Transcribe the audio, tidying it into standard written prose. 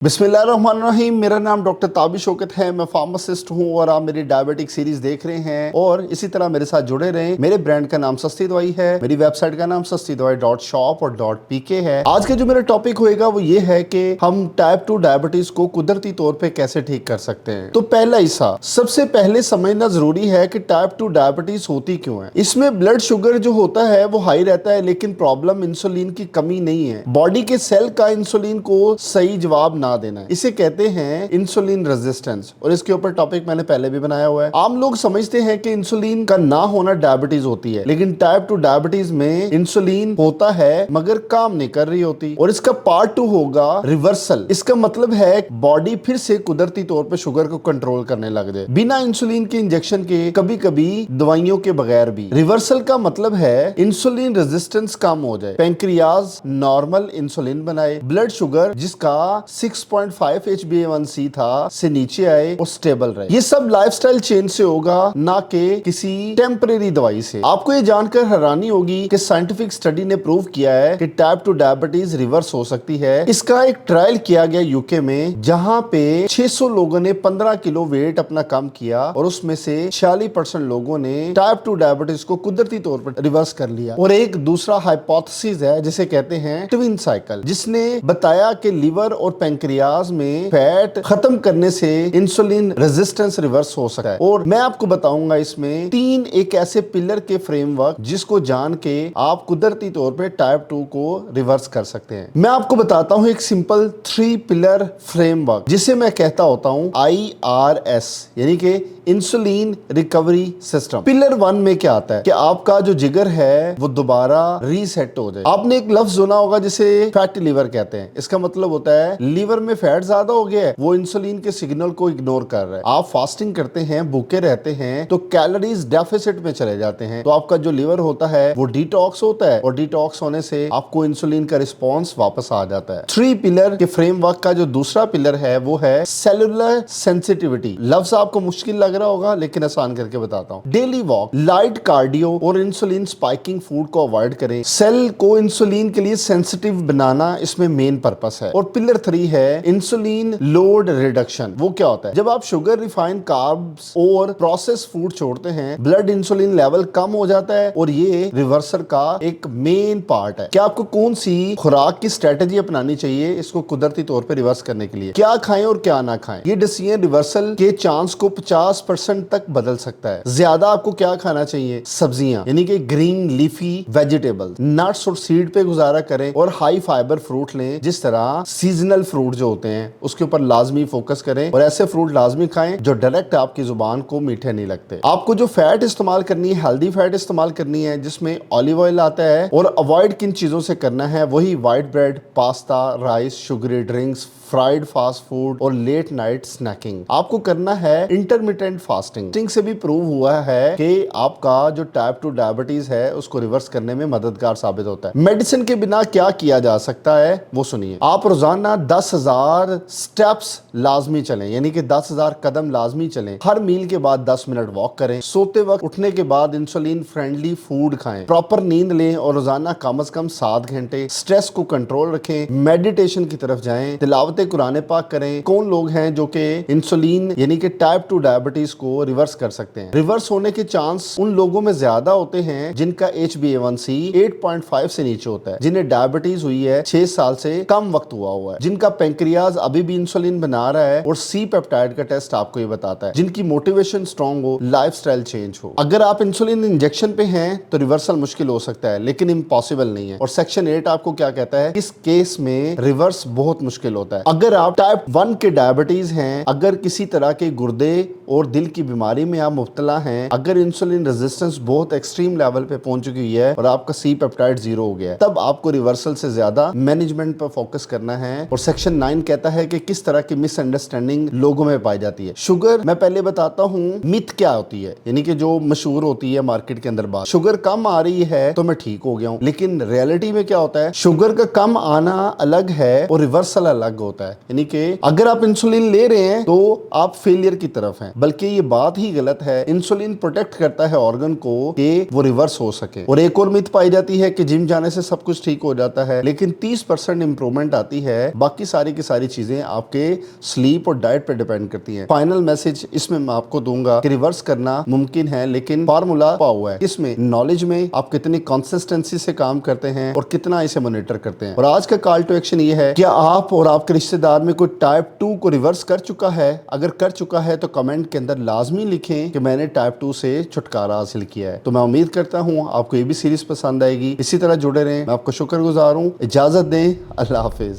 बिस्मिल्लाहिर्रहमानिर्रहीम। मेरा नाम डॉक्टर ताबिश शौकत है। मैं फार्मासिस्ट हूँ और आप मेरी डायबिटिक सीरीज देख रहे हैं और इसी तरह मेरे साथ जुड़े रहें। मेरे ब्रांड का नाम सस्ती दवाई है, मेरी वेबसाइट का नाम sastidawai.shop और .pk है। आज का जो मेरा टॉपिक होएगा वो ये है कि हम टाइप 2 डायबिटीज को कुदरती तौर पे कैसे ठीक कर सकते हैं। तो पहला हिस्सा, सबसे पहले समझना जरूरी है कि टाइप 2 डायबिटीज होती क्यों है। इसमें ब्लड शुगर जो होता है वो हाई रहता है, लेकिन प्रॉब्लम इंसुलिन की कमी नहीं है। बॉडी के सेल का इंसुलिन को सही जवाब ना देना है, इसे कहते हैं इंसुलिन रेजिस्टेंस। और इसके ऊपर टॉपिक मैंने पहले भी बनाया हुआ है। आम लोग समझते हैं कि इंसुलिन का ना होना डायबिटीज होती है, लेकिन टाइप 2 डायबिटीज में इंसुलिन होता है मगर काम नहीं कर रही होती। और इसका पार्ट 2 होगा रिवर्सल। इसका मतलब है बॉडी फिर से कुदरती तौर पे शुगर को कंट्रोल करने लग जाए बिना इंसुलिन के इंजेक्शन के, कभी कभी दवाइयों के बगैर भी। रिवर्सल का मतलब है इंसुलिन रेजिस्टेंस कम हो जाए, पैंक्रियाज नॉर्मल इंसुलिन बनाए, ब्लड शुगर जिसका 6.5 HbA1c था से नीचे आए और स्टेबल रहे। ये सब लाइफस्टाइल चेंज से होगा, ना कि किसी टेम्परेरी दवाई से। आपको ये जानकर हैरानी होगी कि साइंटिफिक स्टडी ने प्रूव किया है कि टाइप 2 डायबिटीज रिवर्स हो सकती है। इसका एक ट्रायल किया गया यूके में, जहां पे 600 लोगों ने 15 किलो वेट अपना कम किया और उसमें से 46% लोगों ने टाइप 2 डायबिटीज को कुदरती तौर पर रिवर्स कर लिया। और एक दूसरा हाइपोथेसिस है जिसे कहते हैं ट्विन साइकिल, जिसने बताया कि लीवर और पैंक्रियाज में फैट खत्म करने से इंसुलिन रेजिस्टेंस रिवर्स हो सकता है। और मैं आपको बताऊंगा इसमें 3 एक ऐसे पिलर के फ्रेमवर्क जिसको जान के आप कुदरती तौर पे टाइप 2 को रिवर्स कर सकते हैं। मैं आपको बताता हूं एक सिंपल 3 पिलर फ्रेमवर्क जिसे मैं कहता होता हूं IRS, यानी कि इंसुलिन रिकवरी सिस्टम। पिलर 1 में क्या आता है कि आपका जो जिगर है वो दोबारा रीसेट हो जाए। आपने एक लफ्ज सुना होगा जिसे फैटी लीवर कहते हैं। इसका मतलब होता है लीवर में फैट ज्यादा हो गया है, वो इंसुलिन के सिग्नल को इग्नोर कर रहा है। आप फास्टिंग करते हैं, भूखे रहते हैं, तो कैलोरीज डेफिसिट में चले जाते हैं, तो आपका जो लीवर होता है वो डिटॉक्स होता है और डिटॉक्स होने से आपको इंसुलिन का रिस्पॉन्स वापस आ जाता है। 3 पिलर के फ्रेमवर्क का जो दूसरा पिलर है वो है सेलुलर सेंसिटिविटी। लफ्ज आपको मुश्किल लग रहा होगा लेकिन आसान करके बताता हूँ। डेली वॉक, लाइट कार्डियो और इंसुलिन स्पाइकिंग फूड को अवॉइड करें। सेल को इंसुलिन के लिए सेंसिटिव बनाना इसमें मेन पर्पस है। और पिलर 3 है इंसुलिन लोड रिडक्शन। वो क्या होता है? जब आप शुगर, रिफाइंड कार्ब्स और प्रोसेस फूड छोड़ते हैं, ब्लड इंसुलिन लेवल कम हो जाता है और ये रिवर्सल का एक मेन पार्ट है। क्या आपको कौन सी खुराक की स्ट्रेटेजी अपनानी चाहिए इसको कुदरती तौर पे रिवर्स करने के लिए? क्या खाएं और क्या ना खाएं, ये डिसीजन रिवर्सल के चांस को 50% तक बदल सकता है। ज्यादा आपको क्या खाना चाहिए? सब्जियां, यानी कि ग्रीन लीफी वेजिटेबल्स, नट्स और सीड पे गुजारा करें और हाई फाइबर फ्रूट लें। जिस तरह सीजनल फ्रूट जो होते हैं उसके ऊपर लाजमी फोकस करें और ऐसे फ्रूट लाजमी खाएं जो डायरेक्ट आपकी जुबान को मीठे नहीं लगते। आपको जो फैट इस्तेमाल करनी है, हेल्दी फैट इस्तेमाल करनी है जिसमें ऑलिव ऑयल आता है। और अवॉइड किन चीजों से करना है? वही white bread, pasta, rice, sugary drinks, fried fast food और लेट नाइट स्नैकिंग। आपको करना है इंटरमिटेंट फास्टिंग से भी प्रूव हुआ है कि आपका जो टाइप 2 डायबिटीज है उसको रिवर्स करने में मददगार साबित होता है। मेडिसिन के बिना क्या किया जा सकता है वो सुनिए। आप रोजाना 10,000 स्टेप्स लाजमी चलें, यानी कि 10,000 कदम लाजमी चलें। हर मील के बाद 10 मिनट वॉक करें। सोते वक्त उठने के बाद इंसुलिन फ्रेंडली फूड खाएं। प्रॉपर नींद लें और रोजाना कम से कम 7 घंटे। स्ट्रेस को कंट्रोल रखें, मेडिटेशन की तरफ जाएं, तिलावत कुरान पाक करें। कौन लोग हैं जो कि इंसुलिन यानी कि टाइप 2 डायबिटीज को रिवर्स कर सकते हैं? रिवर्स होने के चांस उन लोगों में ज्यादा होते हैं जिनका HbA1c 8.5 से नीचे होता है, जिन्हें डायबिटीज हुई है 6 साल से कम वक्त हुआ है, जिनका पैंक्रियाज अभी भी इंसुलिन बना रहा है और C पेप्टाइड का टेस्ट आपको ये बताता है, जिनकी मोटिवेशन स्ट्रांग हो, लाइफस्टाइल चेंज हो। अगर आप इंसुलिन इंजेक्शन पे हैं तो रिवर्सल मुश्किल हो सकता है, लेकिन इम्पॉसिबल नहीं है। और सेक्शन 8 आपको क्या कहता है? इस केस में रिवर्स बहुत मुश्किल होता है। अगर आप टाइप 1 के डायबिटीज हैं, अगर किसी तरह के गुर्दे और दिल की बीमारी में आप मुब्तला हैं, अगर इंसुलिन रेजिस्टेंस बहुत एक्सट्रीम लेवल पे पहुंच चुकी है और आपका C पेप्टाइड 0 हो गया है, तब आपको रिवर्सल से ज्यादा मैनेजमेंट पर फोकस करना है। और सेक्शन 9 कहता है कि किस तरह की मिसअंडरस्टैंडिंग लोगों में पाई जाती है। शुगर, मैं पहले बताता हूँ मिथ क्या होती है, यानी कि जो मशहूर होती है मार्केट के अंदर बात, शुगर कम आ रही है तो मैं ठीक हो गया हूँ। लेकिन रियलिटी में क्या होता है? शुगर का कम आना अलग है और रिवर्सल अलग होता है। यानी कि अगर आप इंसुलिन ले रहे हैं तो आप फेलियर की तरफ हैं, बल्कि ये बात ही गलत है। इंसुलिन प्रोटेक्ट करता है ऑर्गन को कि वो रिवर्स हो सके। और एक और मिथ पाई जाती है कि जिम जाने से सब कुछ ठीक हो जाता है, लेकिन 30% इंप्रूवमेंट आती है। बाकी सारी की सारी चीजें आपके स्लीप और डाइट पे डिपेंड करती हैं। फाइनल मैसेज इसमें मैं आपको दूंगा कि रिवर्स करना मुमकिन है, लेकिन फार्मूला हुआ है इसमें नॉलेज में आप कितनी कंसिस्टेंसी से काम करते हैं और कितना इसे मॉनिटर करते हैं। और आज का कॉल टू एक्शन ये है, क्या आप और आपके रिश्तेदार में कोई टाइप 2 को रिवर्स कर चुका है? अगर कर चुका है तो कमेंट के अंदर लाजमी लिखें कि मैंने टाइप 2 से छुटकारा हासिल किया है। तो मैं उम्मीद करता हूँ आपको ये भी सीरीज पसंद आएगी। इसी तरह जुड़े रहें। मैं आपको शुक्रगुजार हूँ। इजाजत दें। अल्लाह हाफिज।